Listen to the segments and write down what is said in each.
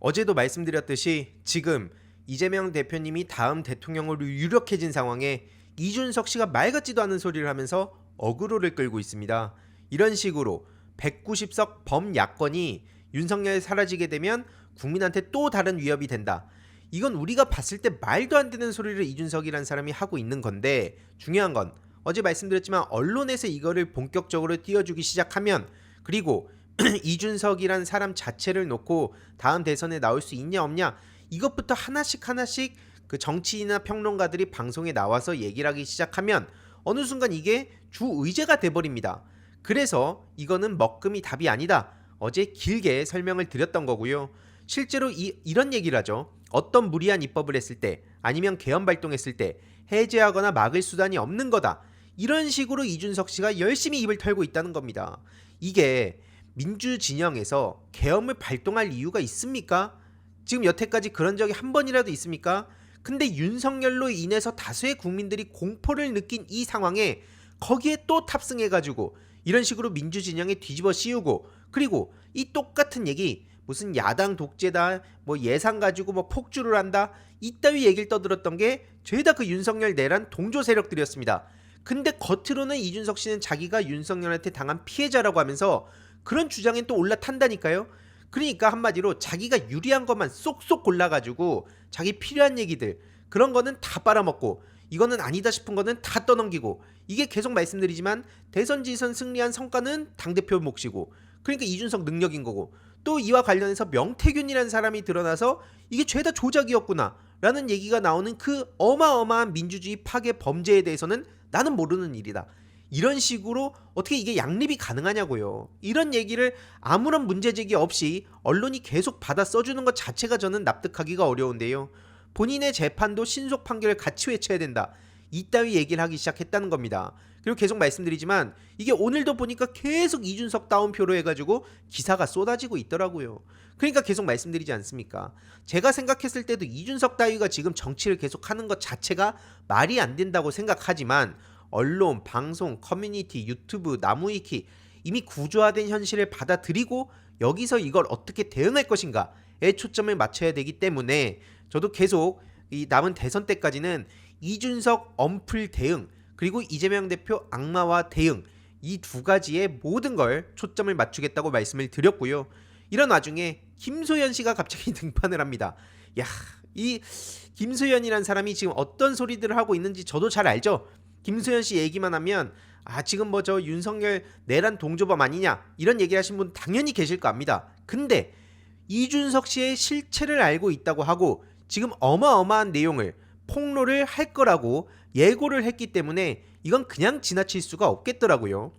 어제도 말씀드렸듯이 지금 이재명 대표님이 다음 대통령으로 유력해진 상황에 이준석 씨가 말 같지도 않은 소리를 하면서 어그로를 끌고 있습니다. 이런 식으로 190석 범야권이 윤석열이 사라지게 되면 국민한테 또 다른 위협이 된다. 이건 우리가 봤을 때 말도 안 되는 소리를 이준석이라는 사람이 하고 있는 건데, 중요한 건 어제 말씀드렸지만 언론에서 이거를 본격적으로 띄워주기 시작하면, 그리고 이준석이란 사람 자체를 놓고 다음 대선에 나올 수 있냐 없냐, 이것부터 하나씩 그 정치인이나 평론가들이 방송에 나와서 얘기를 하기 시작하면 어느 순간 이게 주 의제가 돼버립니다. 그래서 이거는 먹금이 답이 아니다, 어제 길게 설명을 드렸던 거고요. 실제로 이런 얘기를 하죠. 어떤 무리한 입법을 했을 때, 아니면 개헌 발동했을 때 해제하거나 막을 수단이 없는 거다, 이런 식으로 이준석 씨가 열심히 입을 털고 있다는 겁니다. 이게 민주 진영에서 계엄을 발동할 이유가 있습니까? 지금 여태까지 그런 적이 한 번이라도 있습니까? 근데 윤석열로 인해서 다수의 국민들이 공포를 느낀 이 상황에 거기에 또 탑승해가지고 이런 식으로 민주 진영에 뒤집어 씌우고, 그리고 이 똑같은 얘기, 무슨 야당 독재다, 뭐 예산 가지고 뭐 폭주를 한다, 이따위 얘기를 떠들었던 게 죄다 그 윤석열 내란 동조 세력들이었습니다. 근데 겉으로는 이준석 씨는 자기가 윤석열한테 당한 피해자라고 하면서 그런 주장엔 또 올라탄다니까요. 그러니까 한마디로 자기가 유리한 것만 쏙쏙 골라가지고 자기 필요한 얘기들, 그런 거는 다 빨아먹고 이거는 아니다 싶은 거는 다 떠넘기고, 이게 계속 말씀드리지만 대선 지선 승리한 성과는 당대표 몫이고, 그러니까 이준석 능력인 거고, 또 이와 관련해서 명태균이라는 사람이 드러나서 이게 죄다 조작이었구나 라는 얘기가 나오는 그 어마어마한 민주주의 파괴 범죄에 대해서는 나는 모르는 일이다. 이런 식으로 어떻게 이게 양립이 가능하냐고요. 이런 얘기를 아무런 문제제기 없이 언론이 계속 받아 써주는 것 자체가 저는 납득하기가 어려운데요. 본인의 재판도 신속 판결을 같이 외쳐야 된다, 이따위 얘기를 하기 시작했다는 겁니다. 그리고 계속 말씀드리지만 이게 오늘도 보니까 계속 이준석 다운표로 해가지고 기사가 쏟아지고 있더라고요. 그러니까 계속 말씀드리지 않습니까? 제가 생각했을 때도 이준석 따위가 지금 정치를 계속 하는 것 자체가 말이 안 된다고 생각하지만, 언론, 방송, 커뮤니티, 유튜브, 나무위키, 이미 구조화된 현실을 받아들이고 여기서 이걸 어떻게 대응할 것인가에 초점을 맞춰야 되기 때문에 저도 계속 이 남은 대선 때까지는 이준석 엄플 대응, 그리고 이재명 대표 악마화 대응, 이 두 가지에 모든 걸 초점을 맞추겠다고 말씀을 드렸고요. 이런 와중에 김소연 씨가 갑자기 등판을 합니다. 야, 이 김소연이란 사람이 지금 어떤 소리들을 하고 있는지 저도 잘 알죠. 김소연 씨 얘기만 하면 지금 뭐 저 윤석열 내란 동조범 아니냐, 이런 얘기를 하신 분 당연히 계실 거 압니다. 근데 이준석 씨의 실체를 알고 있다고 하고 지금 어마어마한 내용을 폭로를 할 거라고 예고를 했기 때문에 이건 그냥 지나칠 수가 없겠더라고요.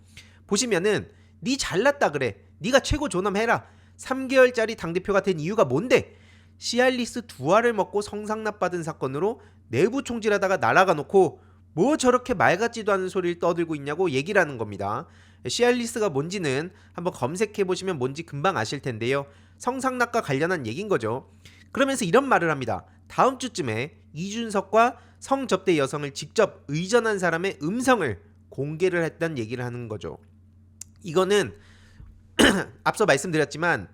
보시면은 니 잘났다 그래, 니가 최고 존엄해라, 3개월짜리 당대표가 된 이유가 뭔데? 시알리스 2알을 먹고 성상납 받은 사건으로 내부 총질하다가 날아가 놓고 뭐 저렇게 말 같지도 않은 소리를 떠들고 있냐고 얘기를 하는 겁니다. 시알리스가 뭔지는 한번 검색해보시면 뭔지 금방 아실 텐데요. 성상납과 관련한 얘기인 거죠. 그러면서 이런 말을 합니다. 다음 주쯤에 이준석과 성접대 여성을 직접 의전한 사람의 음성을 공개를 했다는 얘기를 하는 거죠. 이거는 앞서 말씀드렸지만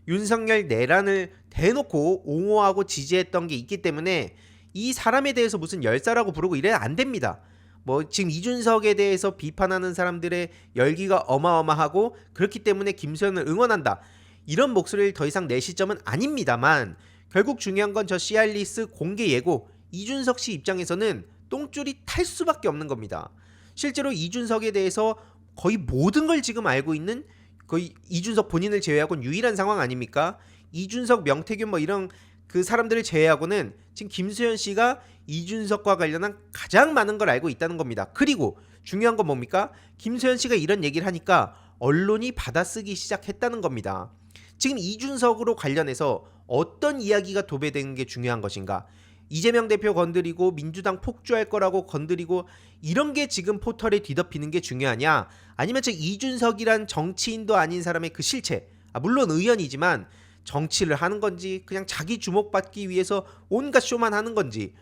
윤석열 내란을 대놓고 옹호하고 지지했던 게 있기 때문에 이 사람에 대해서 무슨 열사라고 부르고 이래야 안 됩니다. 뭐 지금 이준석에 대해서 비판하는 사람들의 열기가 어마어마하고 그렇기 때문에 김소연을 응원한다, 이런 목소리를 더 이상 낼 시점은 아닙니다만, 결국 중요한 건 저 시알리스 공개 예고, 이준석 씨 입장에서는 똥줄이 탈 수밖에 없는 겁니다. 실제로 이준석에 대해서 거의 모든 걸 지금 알고 있는, 거의 이준석 본인을 제외하고는 유일한 상황 아닙니까? 이준석, 명태균 뭐 이런 그 사람들을 제외하고는 지금 김수현 씨가 이준석과 관련한 가장 많은 걸 알고 있다는 겁니다. 그리고 중요한 건 뭡니까? 김수현 씨가 이런 얘기를 하니까 언론이 받아쓰기 시작했다는 겁니다. 지금 이준석으로 관련해서 어떤 이야기가 도배되는 게 중요한 것인가? 이재명 대표 건드리고 민주당 폭주할 거라고 건드리고 이런 게 지금 포털에 뒤덮이는 게 중요하냐? 아니면 저 이준석이란 정치인도 아닌 사람의 그 실체, 물론 의원이지만 정치를 하는 건지 그냥 자기 주목받기 위해서 온갖 쇼만 하는 건지,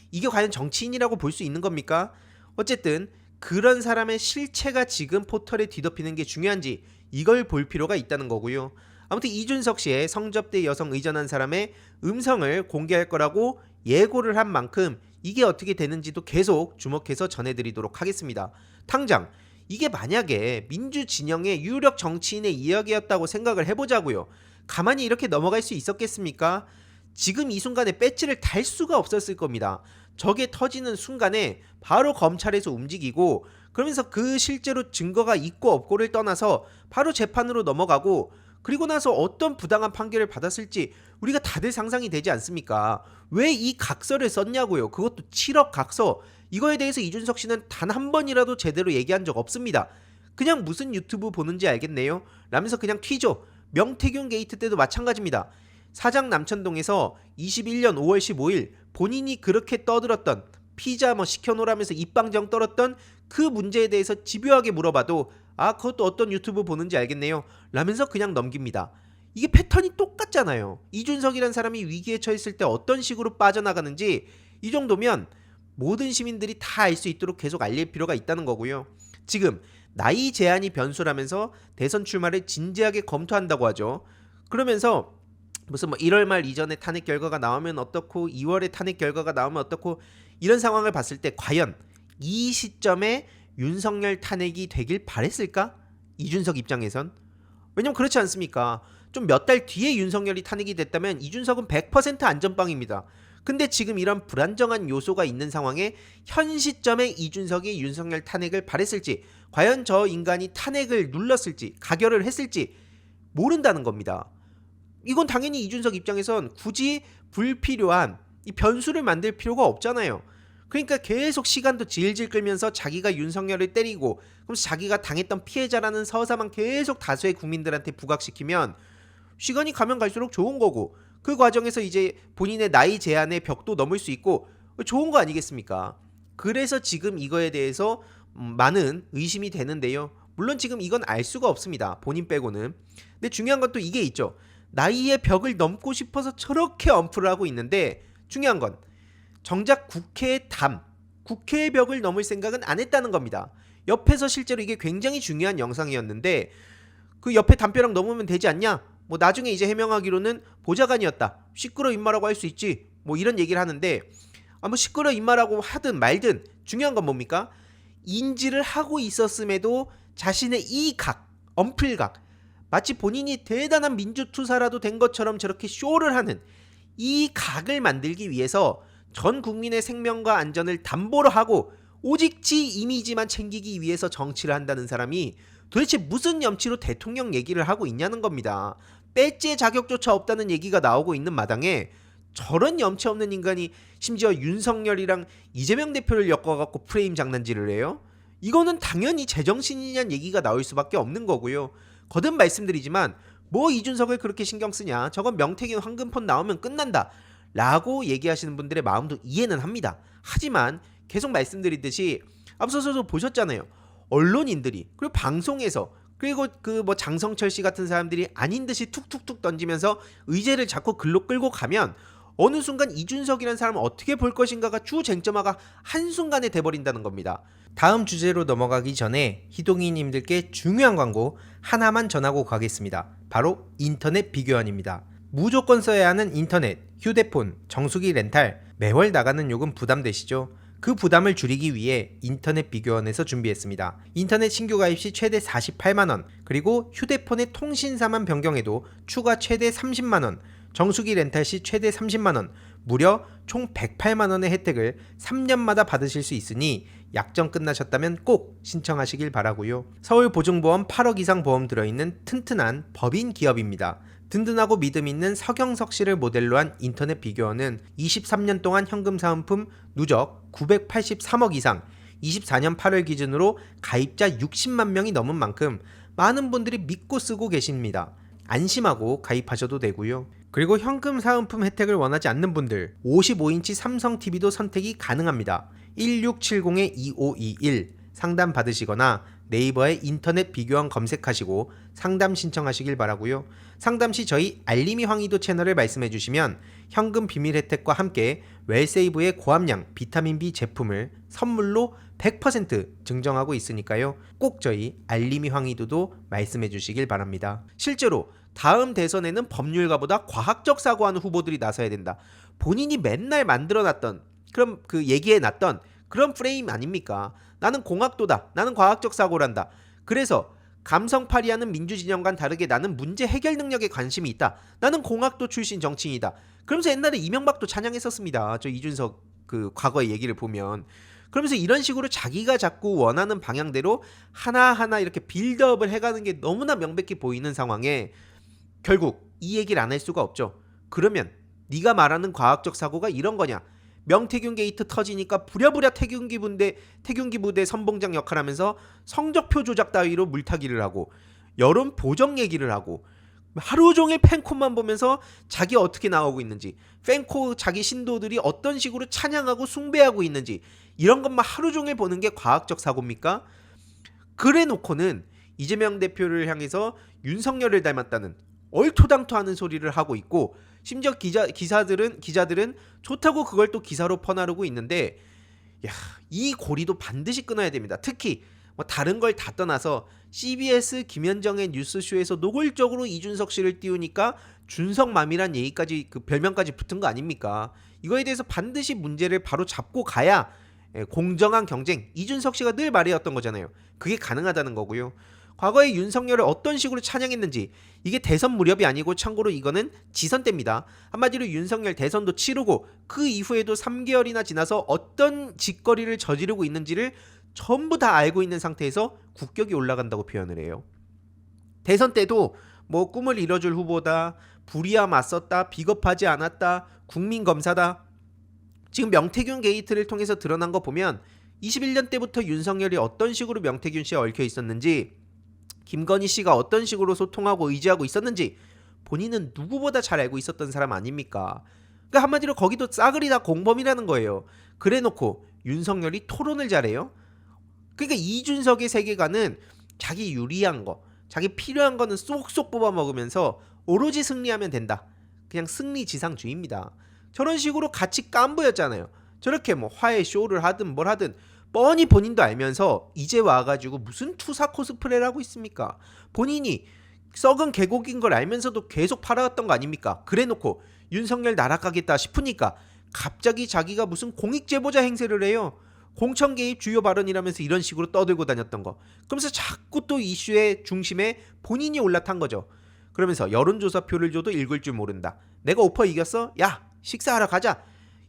이게 과연 정치인이라고 볼 수 있는 겁니까? 어쨌든 그런 사람의 실체가 지금 포털에 뒤덮이는 게 중요한지 이걸 볼 필요가 있다는 거고요. 아무튼 이준석 씨의 성접대 여성 의전한 사람의 음성을 공개할 거라고 예고를 한 만큼 이게 어떻게 되는지도 계속 주목해서 전해드리도록 하겠습니다. 당장 이게 만약에 민주진영의 유력 정치인의 이야기였다고 생각을 해보자고요. 가만히 이렇게 넘어갈 수 있었겠습니까? 지금 이 순간에 배지를 달 수가 없었을 겁니다. 저게 터지는 순간에 바로 검찰에서 움직이고, 그러면서 그 실제로 증거가 있고 없고를 떠나서 바로 재판으로 넘어가고, 그리고 나서 어떤 부당한 판결을 받았을지 우리가 다들 상상이 되지 않습니까? 왜 이 각서를 썼냐고요. 그것도 7억 각서. 이거에 대해서 이준석 씨는 단 한 번이라도 제대로 얘기한 적 없습니다. 그냥 무슨 유튜브 보는지 알겠네요 라면서 그냥 튀죠. 명태균 게이트 때도 마찬가지입니다. 사장 남천동에서 21년 5월 15일 본인이 그렇게 떠들었던, 피자 시켜놓으라면서 입방정 떨었던 그 문제에 대해서 집요하게 물어봐도 그것도 어떤 유튜브 보는지 알겠네요 라면서 그냥 넘깁니다. 이게 패턴이 똑같잖아요. 이준석이란 사람이 위기에 처했을 때 어떤 식으로 빠져나가는지 이 정도면 모든 시민들이 다 알 수 있도록 계속 알릴 필요가 있다는 거고요. 지금 나이 제한이 변수라면서 대선 출마를 진지하게 검토한다고 하죠. 그러면서 무슨 1월 말 이전에 탄핵 결과가 나오면 어떻고 2월에 탄핵 결과가 나오면 어떻고, 이런 상황을 봤을 때 과연 이 시점에 윤석열 탄핵이 되길 바랬을까? 이준석 입장에선. 왜냐면 그렇지 않습니까? 좀 몇 달 뒤에 윤석열이 탄핵이 됐다면 이준석은 100% 안전빵입니다. 근데 지금 이런 불안정한 요소가 있는 상황에 현 시점에 이준석이 윤석열 탄핵을 바랬을지, 과연 저 인간이 탄핵을 눌렀을지 가결을 했을지 모른다는 겁니다. 이건 당연히 이준석 입장에선 굳이 불필요한 이 변수를 만들 필요가 없잖아요. 그러니까 계속 시간도 질질 끌면서 자기가 윤석열을 때리고, 그럼 자기가 당했던 피해자라는 서사만 계속 다수의 국민들한테 부각시키면 시간이 가면 갈수록 좋은 거고, 그 과정에서 이제 본인의 나이 제한의 벽도 넘을 수 있고 좋은 거 아니겠습니까? 그래서 지금 이거에 대해서 많은 의심이 되는데요. 물론 지금 이건 알 수가 없습니다. 본인 빼고는. 근데 중요한 건 또 이게 있죠. 나이의 벽을 넘고 싶어서 저렇게 엄프를 하고 있는데, 중요한 건 정작 국회의 국회의 벽을 넘을 생각은 안 했다는 겁니다. 옆에서 실제로 이게 굉장히 중요한 영상이었는데 그 옆에 담벼락 넘으면 되지 않냐? 나중에 이제 해명하기로는 보좌관이었다. 시끄러 임마라고 할 수 있지. 이런 얘기를 하는데, 시끄러 임마라고 하든 말든 중요한 건 뭡니까? 인지를 하고 있었음에도 자신의 이 엄플각, 마치 본인이 대단한 민주투사라도 된 것처럼 저렇게 쇼를 하는 이 각을 만들기 위해서 전 국민의 생명과 안전을 담보로 하고 오직 지 이미지만 챙기기 위해서 정치를 한다는 사람이 도대체 무슨 염치로 대통령 얘기를 하고 있냐는 겁니다. 배지의 자격조차 없다는 얘기가 나오고 있는 마당에 저런 염치 없는 인간이 심지어 윤석열이랑 이재명 대표를 엮어갖고 프레임 장난질을 해요? 이거는 당연히 제정신이냐는 얘기가 나올 수밖에 없는 거고요. 거듭 말씀드리지만 이준석을 그렇게 신경 쓰냐, 저건 명태균 황금폰 나오면 끝난다 라고 얘기하시는 분들의 마음도 이해는 합니다. 하지만 계속 말씀드리듯이 앞서서도 보셨잖아요. 언론인들이, 그리고 방송에서, 그리고 장성철 씨 같은 사람들이 아닌 듯이 툭툭툭 던지면서 의제를 자꾸 글로 끌고 가면 어느 순간 이준석이라는 사람을 어떻게 볼 것인가가 주 쟁점화가 한순간에 돼버린다는 겁니다. 다음 주제로 넘어가기 전에 희동이님들께 중요한 광고 하나만 전하고 가겠습니다. 바로 인터넷 비교원입니다. 무조건 써야 하는 인터넷, 휴대폰, 정수기 렌탈, 매월 나가는 요금 부담되시죠? 그 부담을 줄이기 위해 인터넷 비교원에서 준비했습니다. 인터넷 신규 가입 시 최대 48만원, 그리고 휴대폰의 통신사만 변경해도 추가 최대 30만원, 정수기 렌탈 시 최대 30만원, 무려 총 108만원의 혜택을 3년마다 받으실 수 있으니 약정 끝나셨다면 꼭 신청하시길 바라고요. 서울보증보험 8억 이상 보험 들어있는 튼튼한 법인 기업입니다. 든든하고 믿음 있는 서경석 씨를 모델로 한 인터넷 비교원은 23년 동안 현금 사은품 누적 983억 이상, 24년 8월 기준으로 가입자 60만 명이 넘은 만큼 많은 분들이 믿고 쓰고 계십니다. 안심하고 가입하셔도 되고요. 그리고 현금 사은품 혜택을 원하지 않는 분들 55인치 삼성 TV도 선택이 가능합니다. 1670-2521 상담 받으시거나 네이버에 인터넷 비교원 검색하시고 상담 신청하시길 바라고요. 상담 시 저희 알림이 황희도 채널을 말씀해 주시면 현금 비밀 혜택과 함께 웰세이브의 고함량 비타민 B 제품을 선물로 100% 증정하고 있으니까요. 꼭 저희 알림이 황희도도 말씀해 주시길 바랍니다. 실제로 다음 대선에는 법률가보다 과학적 사고하는 후보들이 나서야 된다. 본인이 맨날 만들어놨던 그럼 그 얘기해놨던 그런 프레임 아닙니까? 나는 공학도다. 나는 과학적 사고란다. 그래서 감성파리하는 민주진영과는 다르게 나는 문제 해결 능력에 관심이 있다. 나는 공학도 출신 정치인이다. 그러면서 옛날에 이명박도 찬양했었습니다. 저 이준석 그 과거의 얘기를 보면. 그러면서 이런 식으로 자기가 자꾸 원하는 방향대로 하나하나 이렇게 빌드업을 해가는 게 너무나 명백히 보이는 상황에 결국 이 얘기를 안 할 수가 없죠. 그러면 네가 말하는 과학적 사고가 이런 거냐? 명태균 게이트 터지니까 부랴부랴 태균기 부대 선봉장 역할하면서 성적표 조작 따위로 물타기를 하고 여론 보정 얘기를 하고 하루 종일 팬코만 보면서 자기 어떻게 나오고 있는지, 팬코 자기 신도들이 어떤 식으로 찬양하고 숭배하고 있는지 이런 것만 하루 종일 보는 게 과학적 사고입니까? 그래 놓고는 이재명 대표를 향해서 윤석열을 닮았다는 얼토당토하는 소리를 하고 있고, 심지어 기자들은 좋다고 그걸 또 기사로 퍼나르고 있는데, 야, 이 고리도 반드시 끊어야 됩니다. 특히 뭐 다른 걸 다 떠나서 CBS 김현정의 뉴스쇼에서 노골적으로 이준석 씨를 띄우니까 준석맘이란 얘기까지 그 별명까지 붙은 거 아닙니까? 이거에 대해서 반드시 문제를 바로 잡고 가야 공정한 경쟁, 이준석 씨가 늘 말해왔던 거잖아요. 그게 가능하다는 거고요. 과거에 윤석열을 어떤 식으로 찬양했는지, 이게 대선 무렵이 아니고 참고로 이거는 지선 때입니다. 한마디로 윤석열 대선도 치르고 그 이후에도 3개월이나 지나서 어떤 짓거리를 저지르고 있는지를 전부 다 알고 있는 상태에서 국격이 올라간다고 표현을 해요. 대선 때도 뭐 꿈을 이뤄줄 후보다, 불의와 맞섰다, 비겁하지 않았다, 국민검사다. 지금 명태균 게이트를 통해서 드러난 거 보면 21년 때부터 윤석열이 어떤 식으로 명태균 씨에 얽혀 있었는지, 김건희 씨가 어떤 식으로 소통하고 의지하고 있었는지 본인은 누구보다 잘 알고 있었던 사람 아닙니까? 그러니까 한마디로 거기도 싸그리 다 공범이라는 거예요. 그래놓고 윤석열이 토론을 잘해요. 그러니까 이준석의 세계관은 자기 유리한 거, 자기 필요한 거는 쏙쏙 뽑아 먹으면서 오로지 승리하면 된다. 그냥 승리지상주의입니다. 저런 식으로 같이 깐부였잖아요. 저렇게 뭐 화해 쇼를 하든 뭘 하든 뻔히 본인도 알면서 이제 와가지고 무슨 투사 코스프레를 하고 있습니까? 본인이 썩은 개고기인 걸 알면서도 계속 팔아왔던 거 아닙니까? 그래놓고 윤석열 날아가겠다 싶으니까 갑자기 자기가 무슨 공익제보자 행세를 해요. 공천 개입 주요 발언이라면서 이런 식으로 떠들고 다녔던 거. 그러면서 자꾸 또 이슈의 중심에 본인이 올라탄 거죠. 그러면서 여론조사표를 줘도 읽을 줄 모른다. 내가 오퍼 이겼어? 야, 식사하러 가자.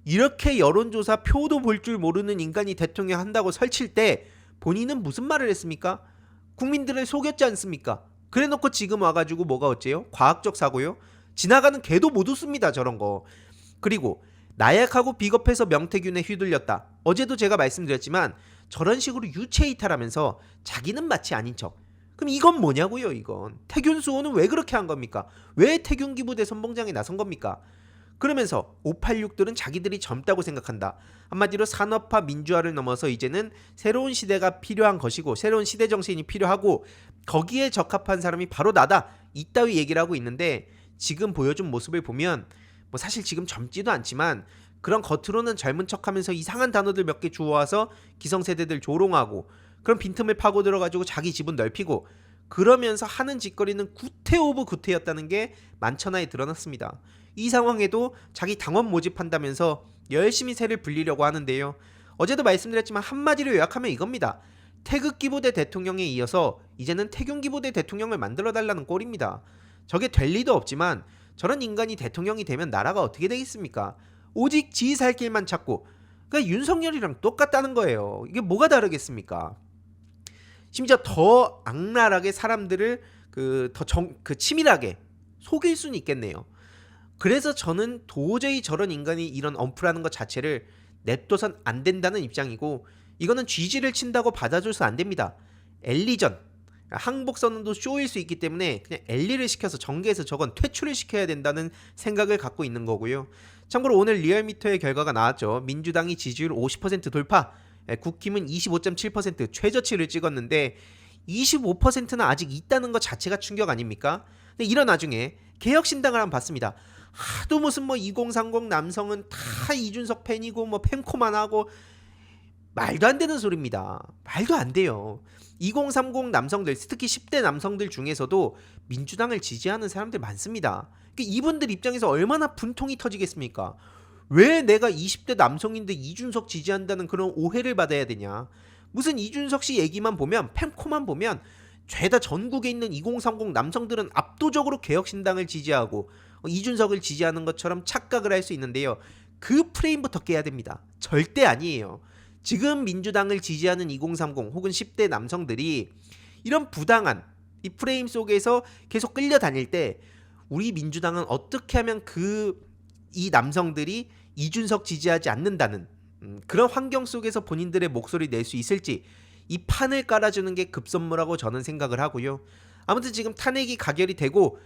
이렇게 여론조사 표도 볼 줄 모르는 인간이 대통령 한다고 설칠 때 본인은 무슨 말을 했습니까? 국민들을 속였지 않습니까? 그래놓고 지금 와가지고 뭐가 어째요? 과학적 사고요? 지나가는 개도 못 웃습니다, 저런 거. 그리고 나약하고 비겁해서 명태균에 휘둘렸다. 어제도 제가 말씀드렸지만 저런 식으로 유체 이탈하면서 자기는 마치 아닌 척. 그럼 이건 뭐냐고요, 이건. 태균 수호는 왜 그렇게 한 겁니까? 왜 태균기 부대 선봉장에 나선 겁니까? 그러면서 586들은 자기들이 젊다고 생각한다. 한마디로 산업화 민주화를 넘어서 이제는 새로운 시대가 필요한 것이고 새로운 시대 정신이 필요하고 거기에 적합한 사람이 바로 나다. 이따위 얘기를 하고 있는데 지금 보여준 모습을 보면 뭐 사실 지금 젊지도 않지만 그런 겉으로는 젊은 척하면서 이상한 단어들 몇 개 주워와서 기성세대들 조롱하고 그런 빈틈을 파고 들어가지고 자기 지분 넓히고 그러면서 하는 짓거리는 구태 오브 구태였다는 게 만천하에 드러났습니다. 이 상황에도 자기 당원 모집한다면서 열심히 새를 불리려고 하는데요. 어제도 말씀드렸지만 한마디로 요약하면 이겁니다. 태극기 부대 대통령에 이어서 이제는 태균기 부대 대통령을 만들어달라는 꼴입니다. 저게 될 리도 없지만 저런 인간이 대통령이 되면 나라가 어떻게 되겠습니까? 오직 지 살 길만 찾고, 그러니까 윤석열이랑 똑같다는 거예요. 이게 뭐가 다르겠습니까? 심지어 더 악랄하게 사람들을 더 치밀하게 속일 수는 있겠네요. 그래서 저는 도저히 저런 인간이 이런 언프라는 것 자체를 냅둬선 안 된다는 입장이고, 이거는 쥐지를 친다고 받아줘서 안 됩니다. 엘리전, 항복 선언도 쇼일 수 있기 때문에 그냥 엘리를 시켜서 정계에서 저건 퇴출을 시켜야 된다는 생각을 갖고 있는 거고요. 참고로 오늘 리얼미터의 결과가 나왔죠. 민주당이 지지율 50% 돌파, 국힘은 25.7% 최저치를 찍었는데 25%는 아직 있다는 것 자체가 충격 아닙니까? 근데 이런 와중에 개혁신당을 한번 봤습니다. 하도 무슨 뭐 2030 남성은 다 이준석 팬이고 뭐 팬코만 하고 말도 안 되는 소리입니다. 말도 안 돼요. 2030 남성들, 특히 10대 남성들 중에서도 민주당을 지지하는 사람들 많습니다. 이분들 입장에서 얼마나 분통이 터지겠습니까? 왜 내가 20대 남성인데 이준석 지지한다는 그런 오해를 받아야 되냐? 무슨 이준석 씨 얘기만 보면, 펜코만 보면 죄다 전국에 있는 2030 남성들은 압도적으로 개혁신당을 지지하고 이준석을 지지하는 것처럼 착각을 할 수 있는데요. 그 프레임부터 깨야 됩니다. 절대 아니에요. 지금 민주당을 지지하는 2030 혹은 10대 남성들이 이런 부당한 이 프레임 속에서 계속 끌려다닐 때 우리 민주당은 어떻게 하면 이 남성들이 이준석 지지하지 않는다는 그런 환경 속에서 본인들의 목소리 낼 수 있을지 이 판을 깔아주는 게 급선무라고 저는 생각을 하고요. 아무튼 지금 탄핵이 가결이 되고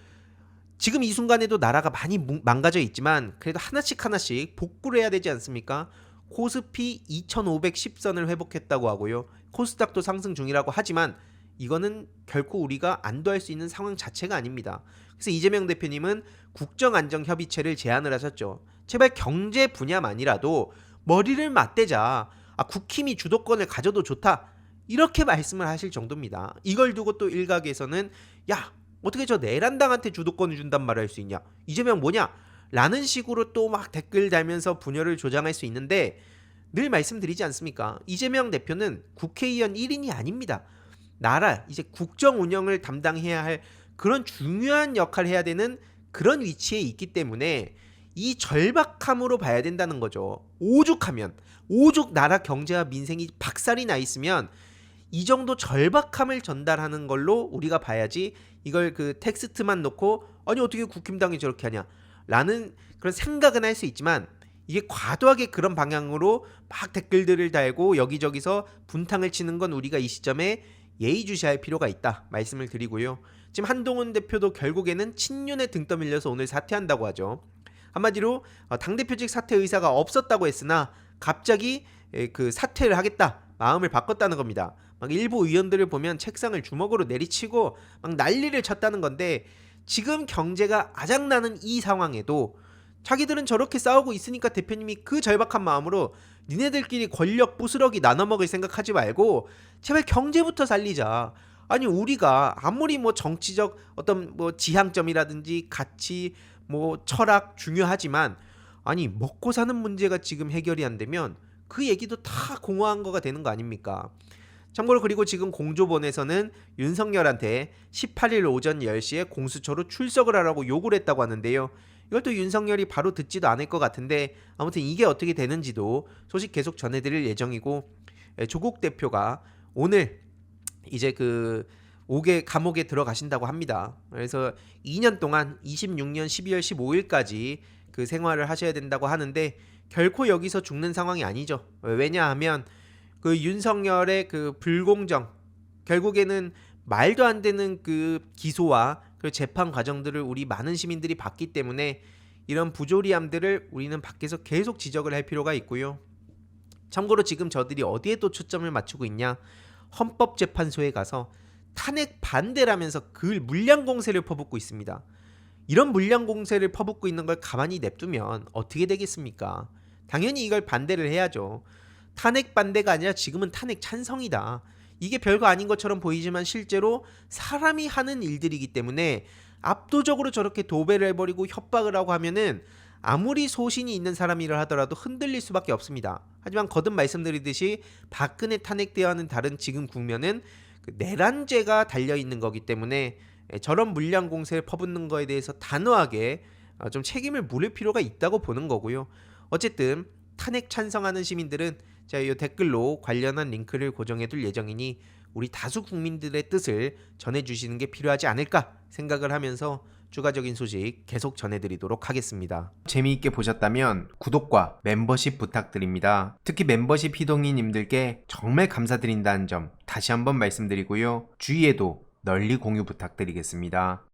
지금 이 순간에도 나라가 많이 망가져 있지만 그래도 하나씩 복구를 해야 되지 않습니까? 코스피 2510선을 회복했다고 하고요. 코스닥도 상승 중이라고 하지만 이거는 결코 우리가 안도할 수 있는 상황 자체가 아닙니다. 그래서 이재명 대표님은 국정안정협의체를 제안을 하셨죠. 제발 경제 분야만이라도 머리를 맞대자. 국힘이 주도권을 가져도 좋다. 이렇게 말씀을 하실 정도입니다. 이걸 두고 또 일각에서는 야, 어떻게 저 내란당한테 주도권을 준단 말을 할 수 있냐? 이재명 뭐냐? 라는 식으로 또 막 댓글 달면서 분열을 조장할 수 있는데 늘 말씀드리지 않습니까? 이재명 대표는 국회의원 1인이 아닙니다. 나라 이제 국정 운영을 담당해야 할 그런 중요한 역할을 해야 되는 그런 위치에 있기 때문에 이 절박함으로 봐야 된다는 거죠. 오죽 나라 경제와 민생이 박살이 나 있으면 이 정도 절박함을 전달하는 걸로 우리가 봐야지 이걸 그 텍스트만 놓고 아니 어떻게 국힘당이 저렇게 하냐 라는 그런 생각은 할 수 있지만 이게 과도하게 그런 방향으로 막 댓글들을 달고 여기저기서 분탕을 치는 건 우리가 이 시점에 예의주시할 필요가 있다 말씀을 드리고요. 지금 한동훈 대표도 결국에는 친윤에 등 떠밀려서 오늘 사퇴한다고 하죠. 한마디로 당대표직 사퇴 의사가 없었다고 했으나 갑자기 그 사퇴를 하겠다 마음을 바꿨다는 겁니다. 막 일부 의원들을 보면 책상을 주먹으로 내리치고 막 난리를 쳤다는 건데 지금 경제가 아작나는 이 상황에도 자기들은 저렇게 싸우고 있으니까 대표님이 그 절박한 마음으로 니네들끼리 권력 부스러기 나눠먹을 생각하지 말고 제발 경제부터 살리자. 아니 우리가 아무리 뭐 정치적 어떤 뭐 지향점이라든지 가치 뭐 철학 중요하지만 아니 먹고 사는 문제가 지금 해결이 안 되면 그 얘기도 다 공허한 거가 되는 거 아닙니까? 참고로 그리고 지금 공조본에서는 윤석열한테 18일 오전 10시에 공수처로 출석을 하라고 요구를 했다고 하는데요. 이걸 또 윤석열이 바로 듣지도 않을 것 같은데 아무튼 이게 어떻게 되는지도 소식 계속 전해드릴 예정이고 조국 대표가 오늘 이제 그 감옥에 들어가신다고 합니다. 그래서 2년 동안 26년 12월 15일까지 그 생활을 하셔야 된다고 하는데 결코 여기서 죽는 상황이 아니죠. 왜냐하면 그 윤석열의 그 불공정 결국에는 말도 안 되는 그 기소와 그 재판 과정들을 우리 많은 시민들이 봤기 때문에 이런 부조리함들을 우리는 밖에서 계속 지적을 할 필요가 있고요. 참고로 지금 저들이 어디에 또 초점을 맞추고 있냐? 헌법재판소에 가서 탄핵 반대라면서 그 물량 공세를 퍼붓고 있습니다. 이런 물량 공세를 퍼붓고 있는 걸 가만히 냅두면 어떻게 되겠습니까? 당연히 이걸 반대를 해야죠. 탄핵 반대가 아니라 지금은 탄핵 찬성이다. 이게 별거 아닌 것처럼 보이지만 실제로 사람이 하는 일들이기 때문에 압도적으로 저렇게 도배를 해버리고 협박을 하고 하면은 아무리 소신이 있는 사람이라 하더라도 흔들릴 수밖에 없습니다. 하지만 거듭 말씀드리듯이 박근혜 탄핵 때와는 다른 지금 국면은 그 내란죄가 달려있는 거기 때문에 저런 물량 공세를 퍼붓는 거에 대해서 단호하게 좀 책임을 물을 필요가 있다고 보는 거고요. 어쨌든 탄핵 찬성하는 시민들은 자, 이 댓글로 관련한 링크를 고정해둘 예정이니 우리 다수 국민들의 뜻을 전해주시는 게 필요하지 않을까 생각을 하면서 추가적인 소식 계속 전해드리도록 하겠습니다. 재미있게 보셨다면 구독과 멤버십 부탁드립니다. 특히 멤버십 희동이님들께 정말 감사드린다는 점 다시 한번 말씀드리고요. 주위에도 널리 공유 부탁드리겠습니다.